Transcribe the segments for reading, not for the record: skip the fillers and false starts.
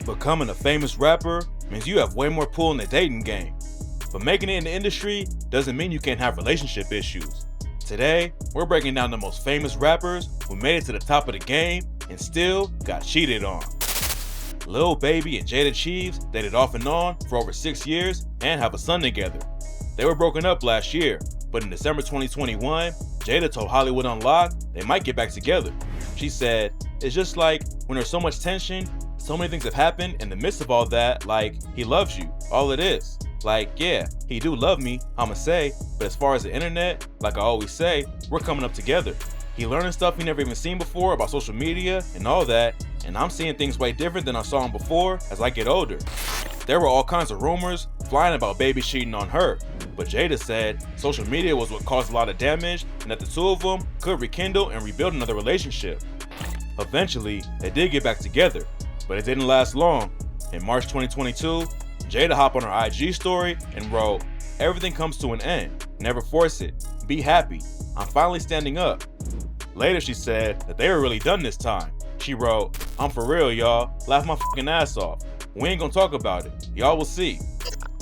Becoming a famous rapper means you have way more pull in the dating game. But making it in the industry doesn't mean you can't have relationship issues. Today, we're breaking down the most famous rappers who made it to the top of the game and still got cheated on. Lil Baby and Jada Cheese dated off and on for over 6 years and have a son together. They were broken up last year, but in December 2021, Jada told Hollywood Unlocked they might get back together. She said, "It's just like when there's so much tension, so many things have happened in the midst of all that, like, he loves you, all it is. Like, yeah, he do love me, I'ma say, but as far as the internet, like I always say, we're coming up together. He learning stuff he never even seen before about social media and all that, and I'm seeing things way different than I saw him before as I get older." There were all kinds of rumors flying about Baby cheating on her, but Jada said social media was what caused a lot of damage and that the two of them could rekindle and rebuild another relationship. Eventually, they did get back together, but it didn't last long. In March 2022, Jada hopped on her IG story and wrote, "Everything comes to an end. Never force it. Be happy. I'm finally standing up." Later, she said that they were really done this time. She wrote, "I'm for real, y'all. Laugh my fucking ass off. We ain't gonna talk about it. Y'all will see."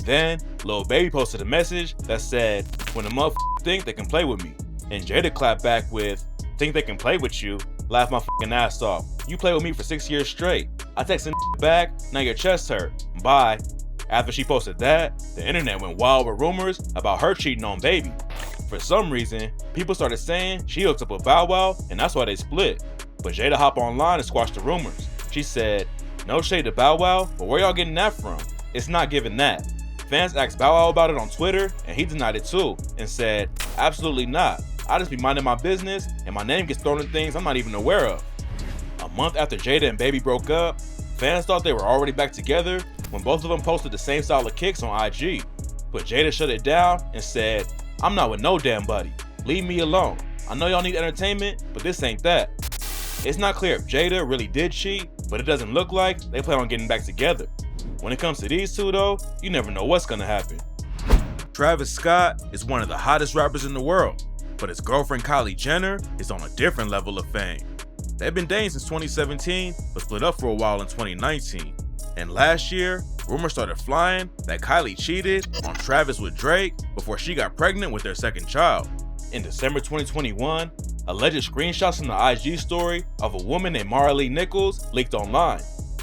Then, Lil Baby posted a message that said, "When a motherfucker think they can play with me." And Jada clapped back with, "Think they can play with you? Laugh my fucking ass off. You played with me for 6 years straight. I texted back, now your chest hurt. Bye." After she posted that, the internet went wild with rumors about her cheating on Baby. For some reason, people started saying she hooked up with Bow Wow and that's why they split. But Jada hopped online and squashed the rumors. She said, "No shade to Bow Wow, but where y'all getting that from? It's not giving that." Fans asked Bow Wow about it on Twitter and he denied it too and said, "Absolutely not. I just be minding my business and my name gets thrown in things I'm not even aware of." A month after Jada and Baby broke up, fans thought they were already back together when both of them posted the same style of kicks on IG. But Jada shut it down and said, "I'm not with no damn buddy. Leave me alone. I know y'all need entertainment, but this ain't that." It's not clear if Jada really did cheat, but it doesn't look like they plan on getting back together. When it comes to these two though, you never know what's gonna happen. Travis Scott is one of the hottest rappers in the world, but his girlfriend Kylie Jenner is on a different level of fame. They've been dating since 2017, but split up for a while in 2019. And last year, rumors started flying that Kylie cheated on Travis with Drake before she got pregnant with their second child. In December 2021, alleged screenshots from the IG story of a woman named Mara Lee Nichols leaked online.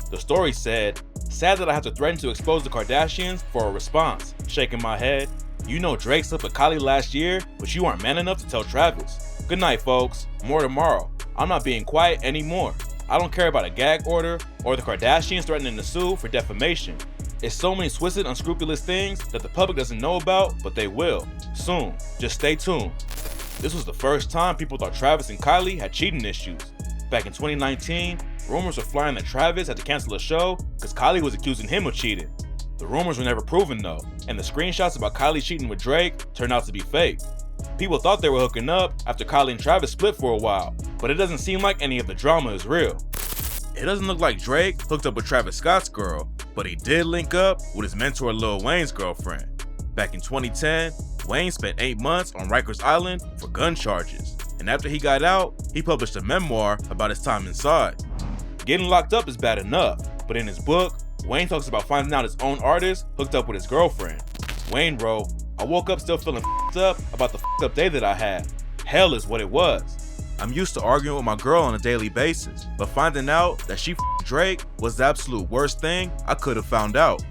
The story said, "Sad that I have to threaten to expose the Kardashians for a response. Shaking my head. You know Drake slept with Kylie last year, but you aren't man enough to tell Travis. Good night, folks. More tomorrow. I'm not being quiet anymore. I don't care about a gag order or the Kardashians threatening to sue for defamation. It's so many twisted, unscrupulous things that the public doesn't know about, but they will. Soon. Just stay tuned." This was the first time people thought Travis and Kylie had cheating issues. Back in 2019, rumors were flying that Travis had to cancel a show because Kylie was accusing him of cheating. The rumors were never proven though, and the screenshots about Kylie cheating with Drake turned out to be fake. People thought they were hooking up after Kylie and Travis split for a while, but it doesn't seem like any of the drama is real. It doesn't look like Drake hooked up with Travis Scott's girl, but he did link up with his mentor Lil Wayne's girlfriend. Back in 2010, Wayne spent 8 months on Rikers Island for gun charges, and after he got out, he published a memoir about his time inside. Getting locked up is bad enough, but in his book, Wayne talks about finding out his own artist hooked up with his girlfriend. Wayne wrote, "I woke up still feeling f***ed up about the f***ed up day that I had. Hell is what it was. I'm used to arguing with my girl on a daily basis, but finding out that she f***ed Drake was the absolute worst thing I could have found out."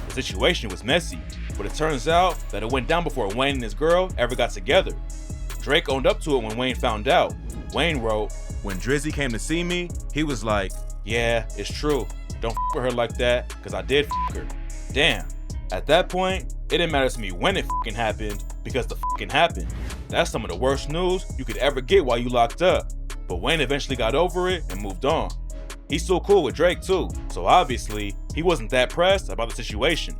The situation was messy, but it turns out that it went down before Wayne and his girl ever got together. Drake owned up to it when Wayne found out. Wayne wrote, "When Drizzy came to see me, he was like, 'Yeah, it's true. Don't f with her like that, cause I did f her.' Damn. At that point, it didn't matter to me when it f***ing happened, because the f***ing happened. That's some of the worst news you could ever get while you locked up." But Wayne eventually got over it and moved on. He's still cool with Drake too, so obviously, he wasn't that pressed about the situation.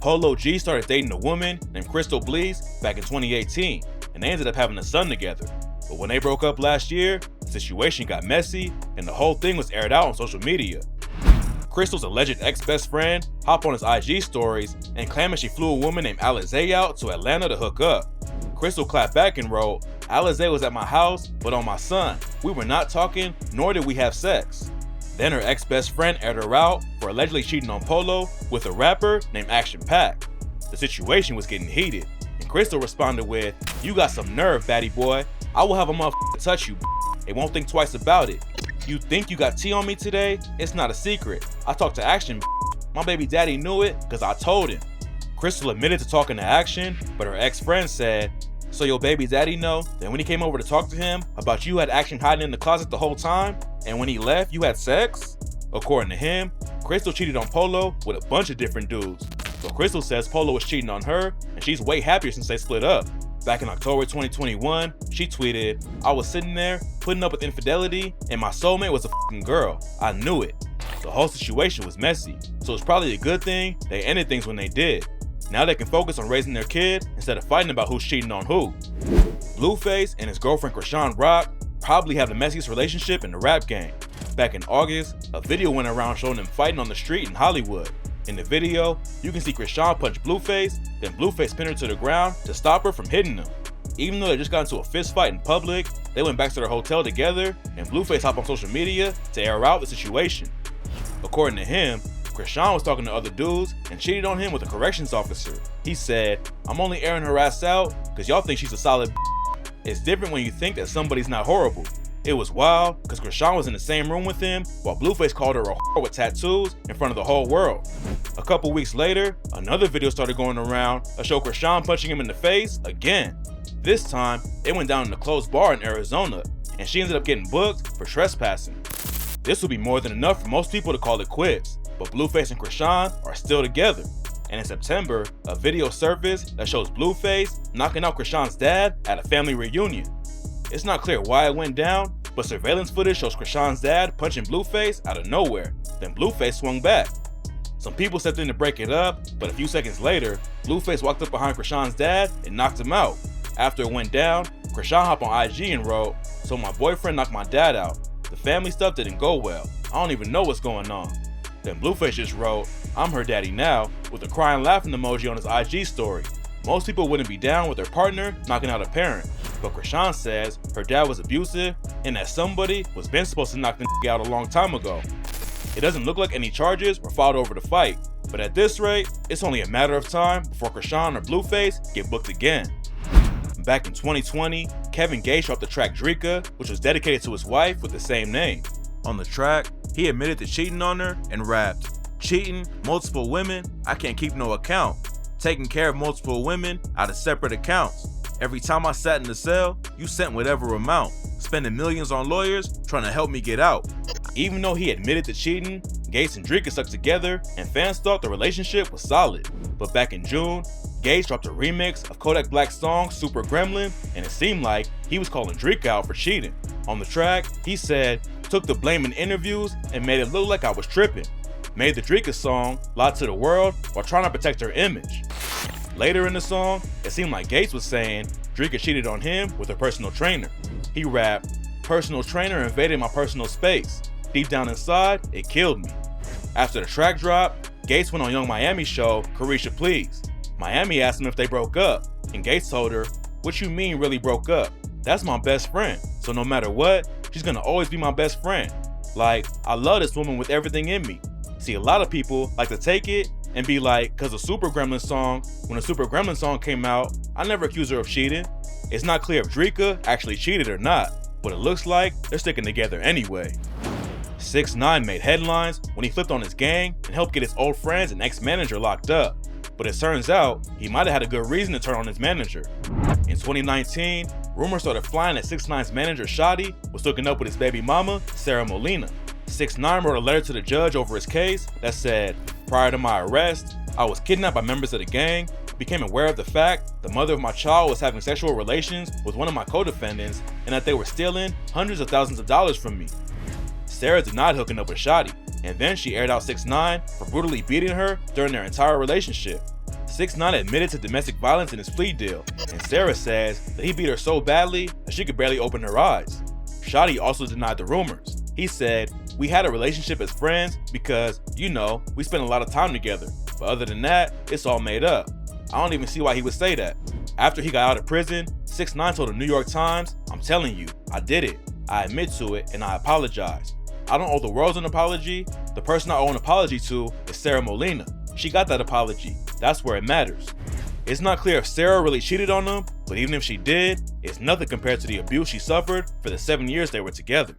Polo G started dating a woman named Crystal Bleeze back in 2018, and they ended up having a son together. But when they broke up last year, the situation got messy, and the whole thing was aired out on social media. Crystal's alleged ex-best friend hopped on his IG stories and claimed that she flew a woman named Alizé out to Atlanta to hook up. Crystal clapped back and wrote, "Alizé was at my house, but on my son. We were not talking, nor did we have sex." Then her ex-best friend aired her out for for allegedly cheating on Polo with a rapper named Action Pac. The situation was getting heated, and Crystal responded with, "You got some nerve, baddie boy. I will have a motherfucker touch you, They won't think twice about it. You think you got tea on me today? It's not a secret. I talked to Action, My baby daddy knew it because I told him." Crystal admitted to talking to Action, but her ex-friend said, "So your baby daddy know that when he came over to talk to him about you had Action hiding in the closet the whole time, and when he left you had sex?" According to him, Crystal cheated on Polo with a bunch of different dudes. So Crystal says Polo was cheating on her, and she's way happier since they split up. Back in October 2021, she tweeted, "I was sitting there putting up with infidelity, and my soulmate was a fucking girl. I knew it." The whole situation was messy, so it's probably a good thing they ended things when they did. Now they can focus on raising their kid instead of fighting about who's cheating on who. Blueface and his girlfriend Chrisean Rock probably have the messiest relationship in the rap game. Back in August, a video went around showing them fighting on the street in Hollywood. In the video, you can see Chrisean punch Blueface, then Blueface pin her to the ground to stop her from hitting him. Even though they just got into a fist fight in public, they went back to their hotel together, and Blueface hopped on social media to air out the situation. According to him, Chrisean was talking to other dudes and cheated on him with a corrections officer. He said, "I'm only airing her ass out because y'all think she's a solid It's different when you think that somebody's not horrible." It was wild because Chrisean was in the same room with him while Blueface called her a whore with tattoos in front of the whole world. A couple weeks later, another video started going around that showed Chrisean punching him in the face again. This time, it went down in a closed bar in Arizona, and she ended up getting booked for trespassing. This would be more than enough for most people to call it quits, but Blueface and Chrisean are still together. And in September, a video surfaced that shows Blueface knocking out Chrisean's dad at a family reunion. It's not clear why it went down, but surveillance footage shows Chrisean's dad punching Blueface out of nowhere, then Blueface swung back. Some people stepped in to break it up, but a few seconds later, Blueface walked up behind Chrisean's dad and knocked him out. After it went down, Chrisean hopped on IG and wrote, "So my boyfriend knocked my dad out. The family stuff didn't go well. I don't even know what's going on." Then Blueface just wrote, "I'm her daddy now," with a crying laughing emoji on his IG story. Most people wouldn't be down with their partner knocking out a parent, but Chrisean says her dad was abusive and that somebody was been supposed to knock the nigga out a long time ago. It doesn't look like any charges were filed over the fight, but at this rate, it's only a matter of time before Chrisean or Blueface get booked again. Back in 2020, Kevin Gates dropped the track Drika, which was dedicated to his wife with the same name. On the track, he admitted to cheating on her and rapped, "Cheating, multiple women, I can't keep no account. Taking care of multiple women out of separate accounts. Every time I sat in the cell, you sent whatever amount, spending millions on lawyers trying to help me get out." Even though he admitted to cheating, Gates and Drika stuck together and fans thought the relationship was solid. But back in June, Gates dropped a remix of Kodak Black's song Super Gremlin, and it seemed like he was calling Drika out for cheating. On the track, he said, "Took the blame in interviews and made it look like I was tripping. Made the Drika song lie to the world while trying to protect her image." Later in the song, it seemed like Gates was saying Drika cheated on him with her personal trainer. He rapped, "Personal trainer invaded my personal space. Deep down inside, it killed me." After the track dropped, Gates went on Young Miami's show, Caresha Please. Miami asked him if they broke up, and Gates told her, "What you mean really broke up? That's my best friend, so no matter what, she's gonna always be my best friend. Like, I love this woman with everything in me." See, a lot of people like to take it and be like, "Cause the Super Gremlin song, when the Super Gremlin song came out, I never accused her of cheating." It's not clear if Drika actually cheated or not, but it looks like they're sticking together anyway. 6ix9ine made headlines when he flipped on his gang and helped get his old friends and ex-manager locked up. But it turns out he might have had a good reason to turn on his manager. In 2019, rumors started flying that 6ix9ine's manager Shotti was hooking up with his baby mama, Sarah Molina. 6ix9ine wrote a letter to the judge over his case that said, "Prior to my arrest, I was kidnapped by members of the gang, became aware of the fact the mother of my child was having sexual relations with one of my co-defendants and that they were stealing hundreds of thousands of dollars from me." Sarah denied hooking up with Shotti, and then she aired out 6ix9ine for brutally beating her during their entire relationship. 6ix9ine admitted to domestic violence in his plea deal, and Sarah says that he beat her so badly that she could barely open her eyes. Shotti also denied the rumors. He said, "We had a relationship as friends because, you know, we spent a lot of time together, but other than that, it's all made up." I don't even see why he would say that. After he got out of prison, 6ix9ine told the New York Times, "I'm telling you, I did it. I admit to it and I apologize. I don't owe the world an apology. The person I owe an apology to is Sarah Molina. She got that apology. That's where it matters. It's not clear if Sarah really cheated on him, but even if she did, it's nothing compared to the abuse she suffered for the 7 years they were together.